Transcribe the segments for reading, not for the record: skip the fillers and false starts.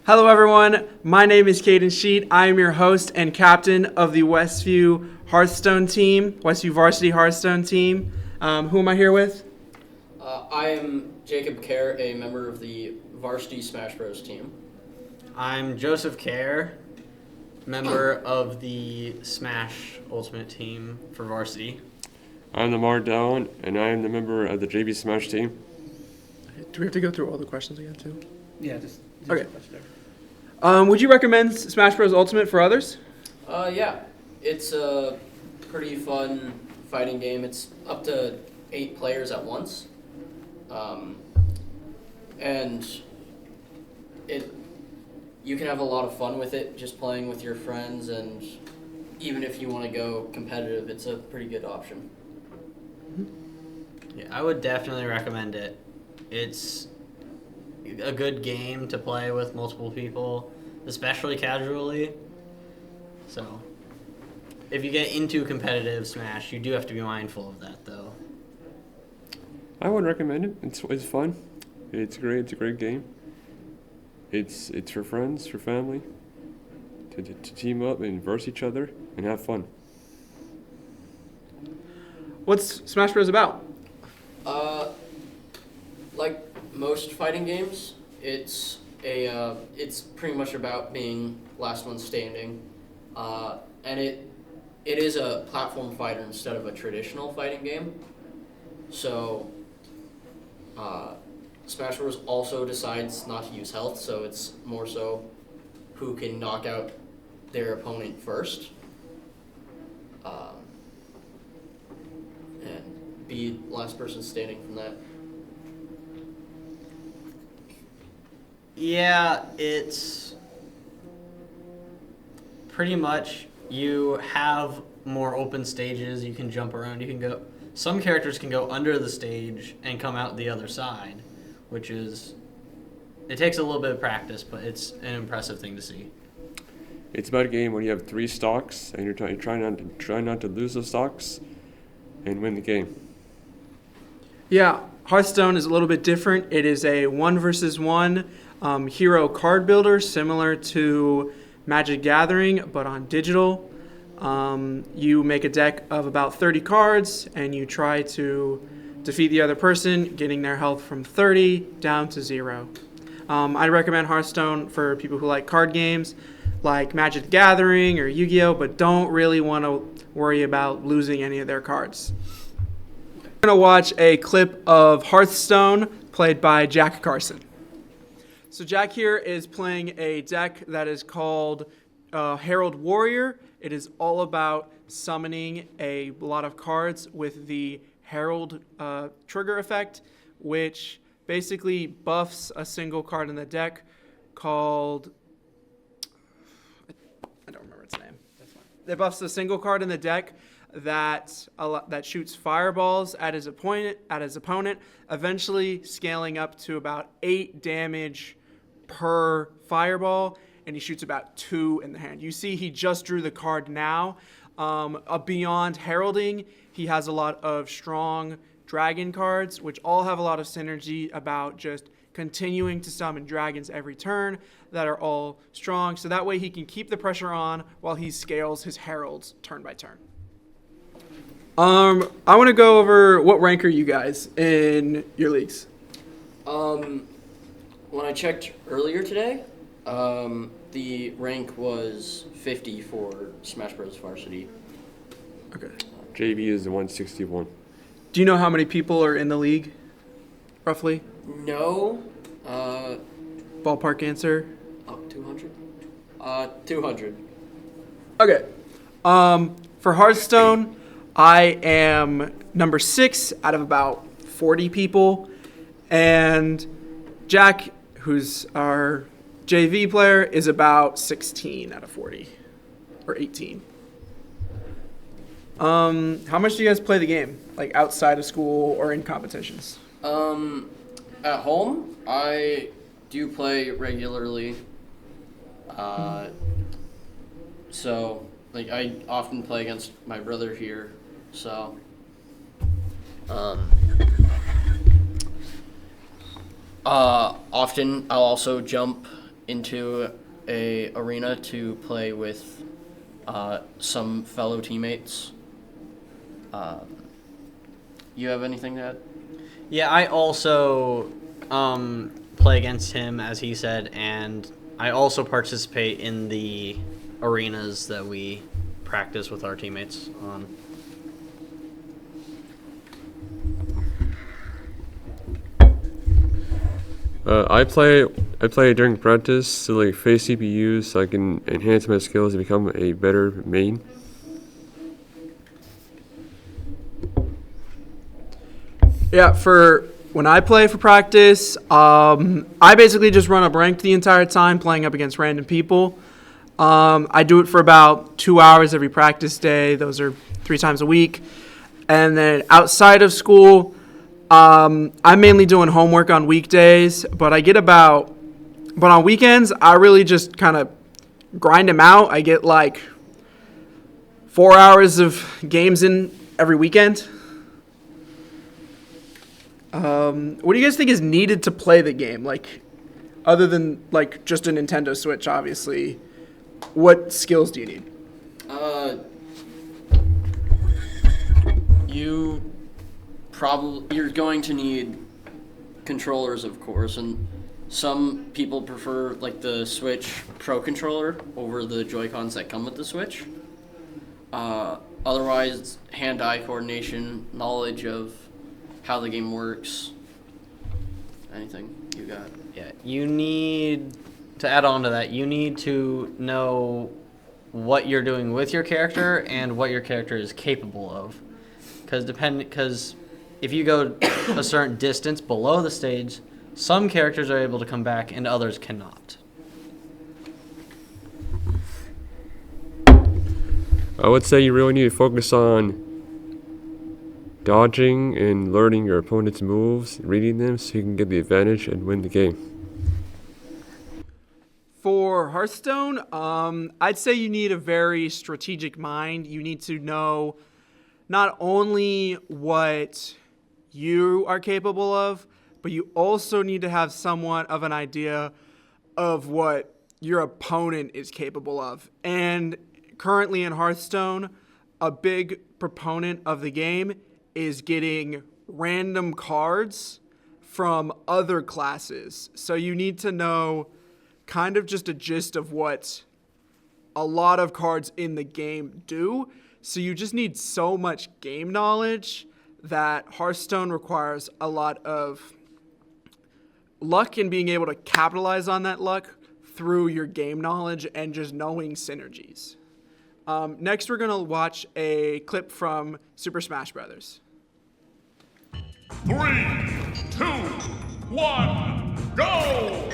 Hello, everyone. My name is Caden Scheet. I am your host and captain of the Westview Hearthstone team, Westview Varsity Hearthstone team. Who am I here with? I am Jacob Kejr, a member of the Varsity Smash Bros. Team. I'm Joseph Kejr, member of the Smash Ultimate team for Varsity. I'm Lemar, Daud, and I am the member of the JV Smash team. Do we have to go through all the questions again, too? Yeah, just Okay. Would you recommend Smash Bros. Ultimate for others? Yeah. It's a pretty fun fighting game. It's up to 8 players at once. And you can have a lot of fun with it, just playing with your friends, and even if you want to go competitive, it's a pretty good option. Yeah, I would definitely recommend it. It's a good game to play with multiple people, especially casually. So, if you get into competitive Smash, you do have to be mindful of that, though. I would recommend it. It's fun. It's great. It's a great game. It's for friends, for family, to team up and verse each other and have fun. What's Smash Bros. About? Like most fighting games, it's pretty much about being last one standing, and it is a platform fighter instead of a traditional fighting game. So, Smash Bros. Also decides not to use health, so it's more so who can knock out their opponent first, and be last person standing from that. Yeah, it's pretty much you have more open stages. You can jump around. You can go. Some characters can go under the stage and come out the other side, which is it takes a little bit of practice, but it's an impressive thing to see. It's about a game where you have 3 stocks and you're trying not to lose those stocks and win the game. Yeah, Hearthstone is a little bit different. It is a 1 versus 1 hero card builder, similar to Magic Gathering, but on digital. You make a deck of about 30 cards, and you try to defeat the other person, getting their health from 30 down to 0. I recommend Hearthstone for people who like card games, like Magic the Gathering or Yu-Gi-Oh!, but don't really want to worry about losing any of their cards. We're going to watch a clip of Hearthstone played by Jack Carson. So Jack here is playing a deck that is called Herald Warrior. It is all about summoning a lot of cards with the Herald trigger effect, which basically buffs a single card in the deck called... I don't remember its name. That's fine. It buffs a single card in the deck that shoots fireballs at his opponent, eventually scaling up to about 8 damage per fireball, and he shoots about 2 in the hand. You see he just drew the card now. Beyond heralding, he has a lot of strong dragon cards, which all have a lot of synergy about just continuing to summon dragons every turn that are all strong, so that way he can keep the pressure on while he scales his heralds turn by turn. I want to go over what rank are you guys in your leagues? When I checked earlier today, the rank was 50 for Smash Bros. Varsity. Okay. JV is the 161. Do you know how many people are in the league, roughly? No. Ballpark answer? 200? 200. Okay. For Hearthstone, I am number 6 out of about 40 people, and Jack, who's our JV player, is about 16 out of 40, or 18. How much do you guys play the game, like outside of school or in competitions? At home, I do play regularly. So, like, I often play against my brother here, so... Often I'll also jump into a arena to play with some fellow teammates. You have anything to add? Yeah, I also play against him, as he said, and I also participate in the arenas that we practice with our teammates on. I play during practice to like face CPUs so I can enhance my skills and become a better main. Yeah, for when I play for practice, I basically just run up ranked the entire time, playing up against random people. I do it for about 2 hours every practice day. Those are 3 times a week. And then outside of school, I'm mainly doing homework on weekdays, but on weekends, I really just kind of grind them out. I get like 4 hours of games in every weekend. What do you guys think is needed to play the game? Like, other than like just a Nintendo Switch, obviously, what skills do you need? You're going to need controllers, of course, and some people prefer like the Switch Pro controller over the Joy-Cons that come with the Switch. Otherwise, hand-eye coordination, knowledge of how the game works. Anything you got? Yeah, you need to add on to that. You need to know what you're doing with your character and what your character is capable of. Because if you go a certain distance below the stage, some characters are able to come back and others cannot. I would say you really need to focus on dodging and learning your opponent's moves, reading them so you can get the advantage and win the game. For Hearthstone, I'd say you need a very strategic mind. You need to know not only what you are capable of, but you also need to have somewhat of an idea of what your opponent is capable of. And currently in Hearthstone, a big proponent of the game is getting random cards from other classes. So you need to know kind of just a gist of what a lot of cards in the game do. So you just need so much game knowledge that Hearthstone requires a lot of luck and being able to capitalize on that luck through your game knowledge and just knowing synergies. Next, we're going to watch a clip from Super Smash Brothers. 3, 2, 1, go!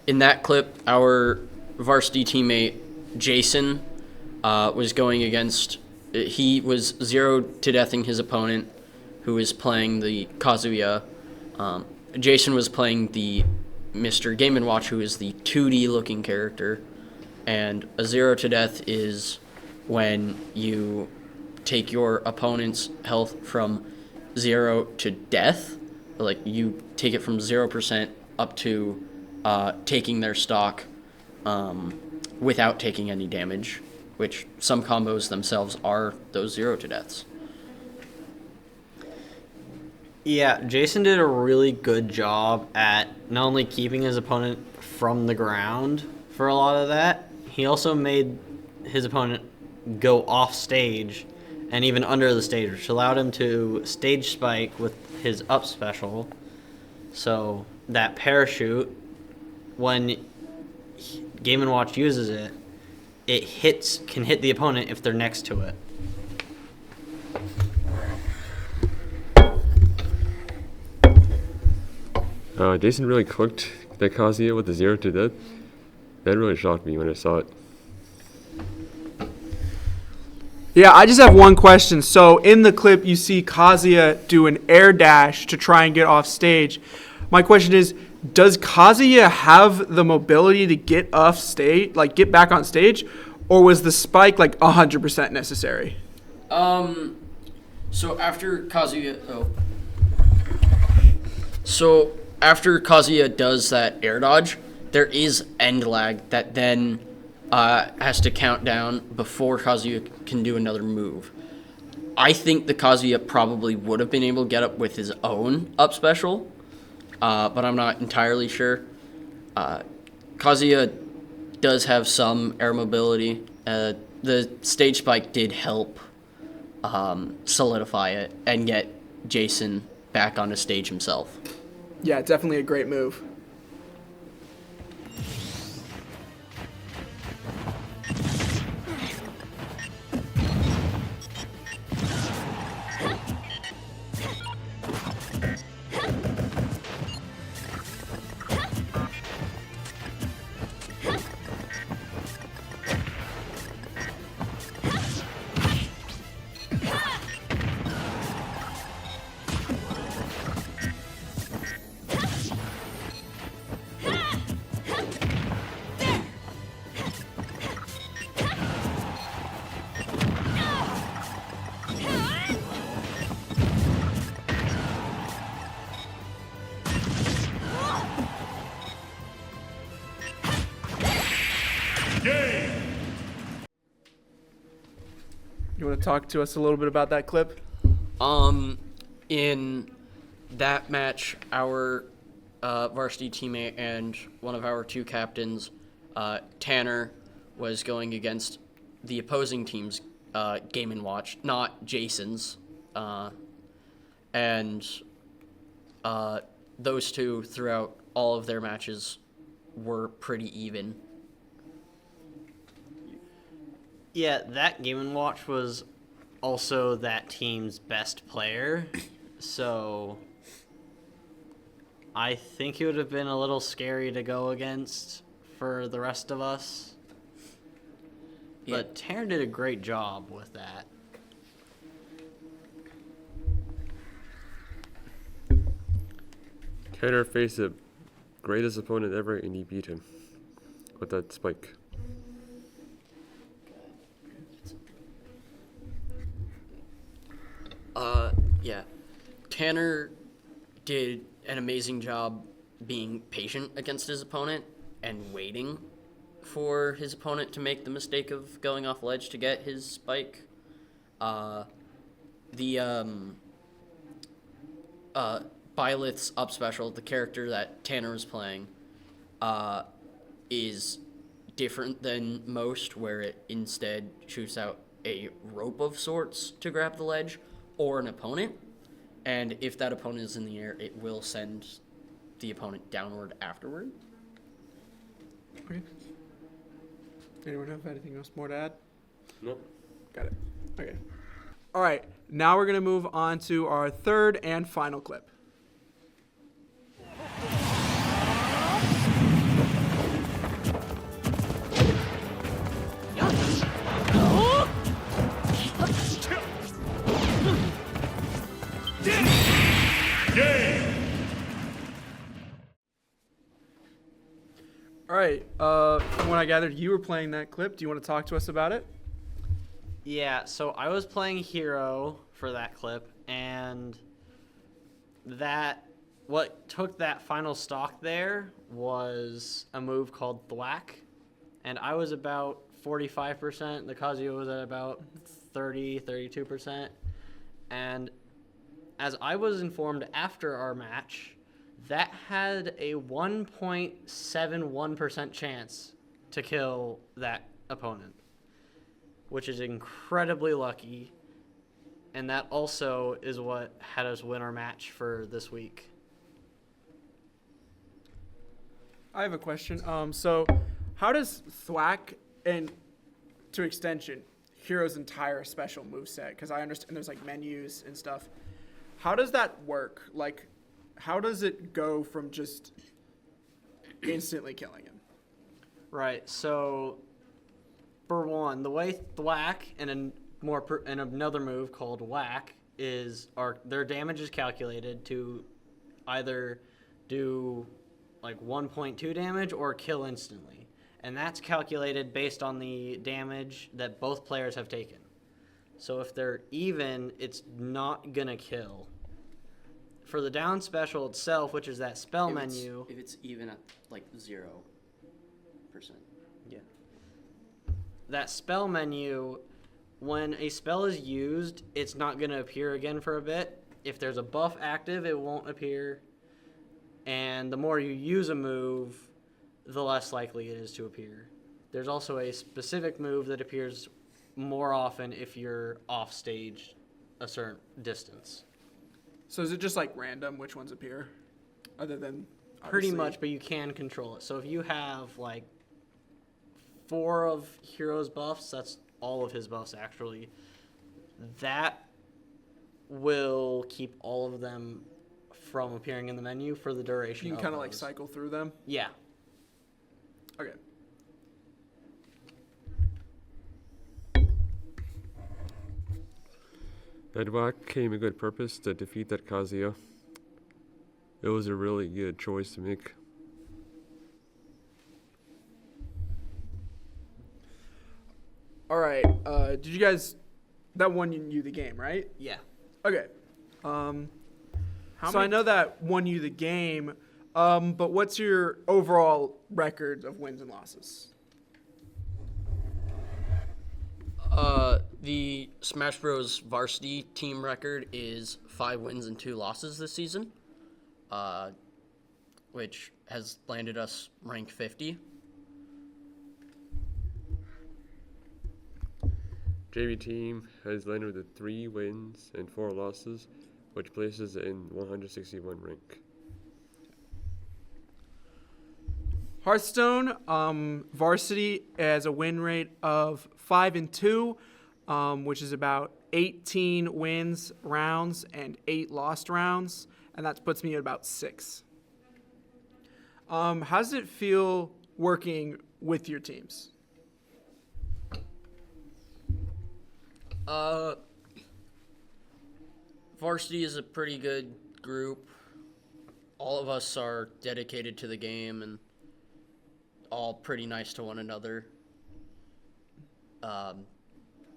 In that clip, our varsity teammate, Jason, was going against... He was 0-to-deathing his opponent, who was playing the Kazuya. Jason was playing the Mr. Game & Watch, who is the 2D-looking character. And a 0-to-death is when you take your opponent's health from 0 to death. Like, you take it from 0% up to taking their stock without taking any damage, which some combos themselves are those 0-to-deaths. Yeah, Jason did a really good job at not only keeping his opponent from the ground for a lot of that, he also made his opponent go off stage and even under the stage, which allowed him to stage spike with his up special. So that parachute, when Game & Watch uses it, can hit the opponent if they're next to it. Jason really cooked that Kazuya with the 0-to-death. That really shocked me when I saw it. Yeah, I just have one question. So in the clip, you see Kazuya do an air dash to try and get off stage. My question is, does Kazuya have the mobility to get off stage, like get back on stage, or was the spike like 100% necessary? So after Kazuya does that air dodge, there is end lag that then has to count down before Kazuya can do another move. I think the Kazuya probably would have been able to get up with his own up special, but I'm not entirely sure. Kazuya does have some air mobility. The stage spike did help solidify it and get Jason back on the stage himself. Yeah, definitely a great move. You want to talk to us a little bit about that clip? In that match, our varsity teammate and one of our two captains, Tanner, was going against the opposing team's Game & Watch, not Jason's. And those two, throughout all of their matches, were pretty even. Yeah, that Game & Watch was also that team's best player, so I think it would have been a little scary to go against for the rest of us. Yeah. But Tanner did a great job with that. Kejr faced the greatest opponent ever, and he beat him with that spike. Yeah. Tanner did an amazing job being patient against his opponent and waiting for his opponent to make the mistake of going off ledge to get his spike. Byleth's up special, the character that Tanner was playing, is different than most, where it instead shoots out a rope of sorts to grab the ledge, or an opponent, and if that opponent is in the air, it will send the opponent downward afterward. Okay. Anyone have anything else more to add? Nope. Got it. Okay. All right. Now we're going to move on to our third and final clip. All right. From what I gathered, you were playing that clip. Do you want to talk to us about it? Yeah, so I was playing Hero for that clip, and what took that final stock there was a move called Thwack, and I was about 45%, the Kazuya was at about 32%, and as I was informed after our match, that had a 1.71% chance to kill that opponent, which is incredibly lucky, and that also is what had us win our match for this week. I have a question. So how does Thwack and, to extension, Hero's entire special moveset, because I understand there's like menus and stuff, how does that work? Like, how does it go from just instantly killing him? Right, so for one, the way Thwack and and another move called Whack their damage is calculated to either do like 1.2 damage or kill instantly. And that's calculated based on the damage that both players have taken. So if they're even, it's not going to kill. For the down special itself, which is that spell menu... If it's even at, like, 0%. Yeah. That spell menu, when a spell is used, it's not going to appear again for a bit. If there's a buff active, it won't appear. And the more you use a move, the less likely it is to appear. There's also a specific move that appears more often if you're off stage a certain distance. So is it just like random which ones appear? Other than Pretty much, but you can control it. So if you have like 4 of Hero's buffs, that's all of his buffs actually, that will keep all of them from appearing in the menu for the duration. You can kind of like those. cycle through them? Yeah. Okay. That Whack came a good purpose to defeat that Kazuya. It was a really good choice to make. All right. Did you guys... That won you the game, right? Yeah. Okay. I know that won you the game, but what's your overall record of wins and losses? The Smash Bros. Varsity team record is 5 wins and 2 losses this season, which has landed us rank 50. JV team has landed with 3 wins and 4 losses, which places it in 161 rank. Hearthstone, varsity has a win rate of 5 and 2, which is about 18 wins rounds and 8 lost rounds, and that puts me at about 6. How does it feel working with your teams? Varsity is a pretty good group. All of us are dedicated to the game and all pretty nice to one another.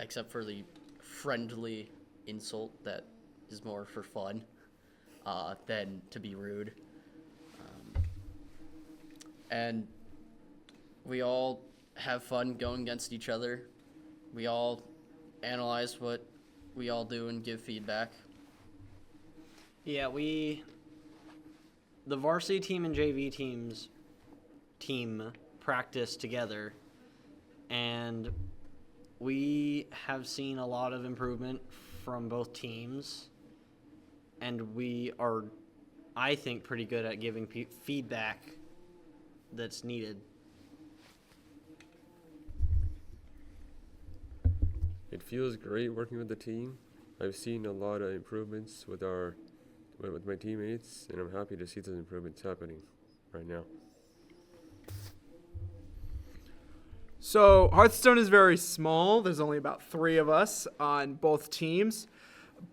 Except for the friendly insult that is more for fun than to be rude. And we all have fun going against each other. We all analyze what we all do and give feedback. Yeah, the varsity team and JV team practice together, and we have seen a lot of improvement from both teams, and we are, I think, pretty good at giving feedback that's needed. It feels great working with the team. I've seen a lot of improvements with my teammates, and I'm happy to see those improvements happening right now. So Hearthstone is very small. There's only about 3 of us on both teams,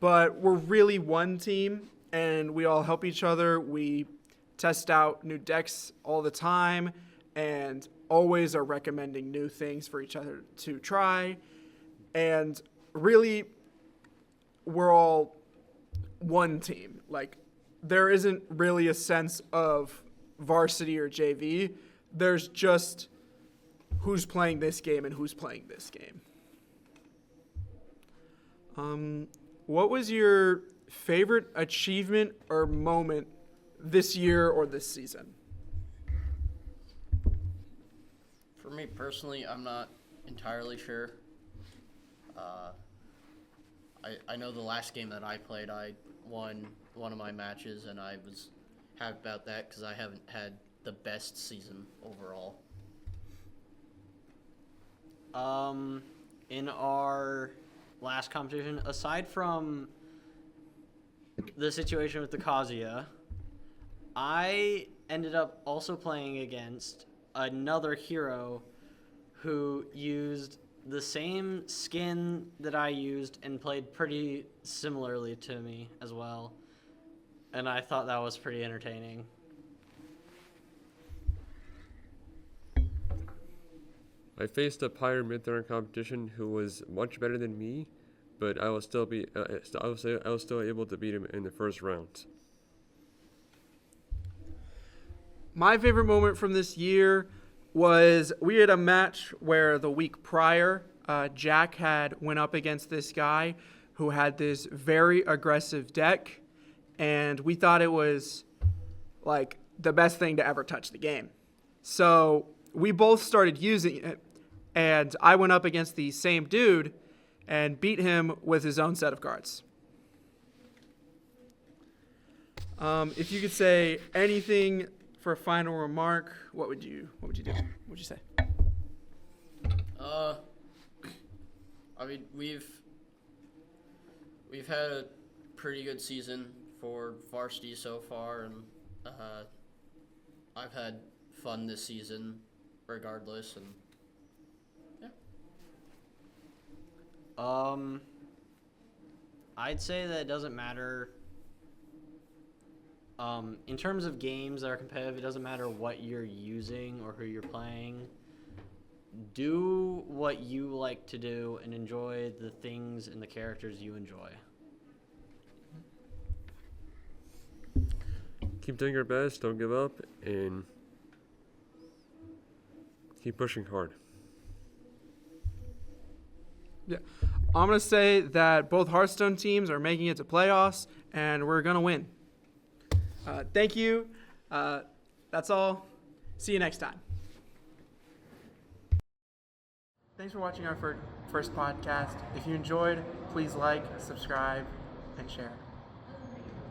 but we're really one team, and we all help each other. We test out new decks all the time, and always are recommending new things for each other to try. And really, we're all one team. Like, there isn't really a sense of varsity or JV. There's just who's playing this game and who's playing this game. What was your favorite achievement or moment this year or this season? For me personally, I'm not entirely sure. I know the last game that I played, I won one of my matches, and I was happy about that because I haven't had the best season overall. In our last competition, aside from the situation with the Kazuya, I ended up also playing against another hero who used the same skin that I used and played pretty similarly to me as well. And I thought that was pretty entertaining. I faced a Pyre mid-third competition who was much better than me, but I was still able to beat him in the first round. My favorite moment from this year was we had a match where the week prior, Jack had went up against this guy who had this very aggressive deck, and we thought it was like the best thing to ever touch the game. So we both started using it, and I went up against the same dude and beat him with his own set of cards. If you could say anything for a final remark, what would you do? What would you say? I mean, we've had a pretty good season for varsity so far, and I've had fun this season regardless, and yeah. I'd say that it doesn't matter. In terms of games that are competitive, it doesn't matter what you're using or who you're playing. Do what you like to do and enjoy the things and the characters you enjoy. Keep doing your best, don't give up, and keep pushing hard. Yeah, I'm going to say that both Hearthstone teams are making it to playoffs, and we're going to win. Thank you. That's all. See you next time. Thanks for watching our first podcast. If you enjoyed, please like, subscribe, and share.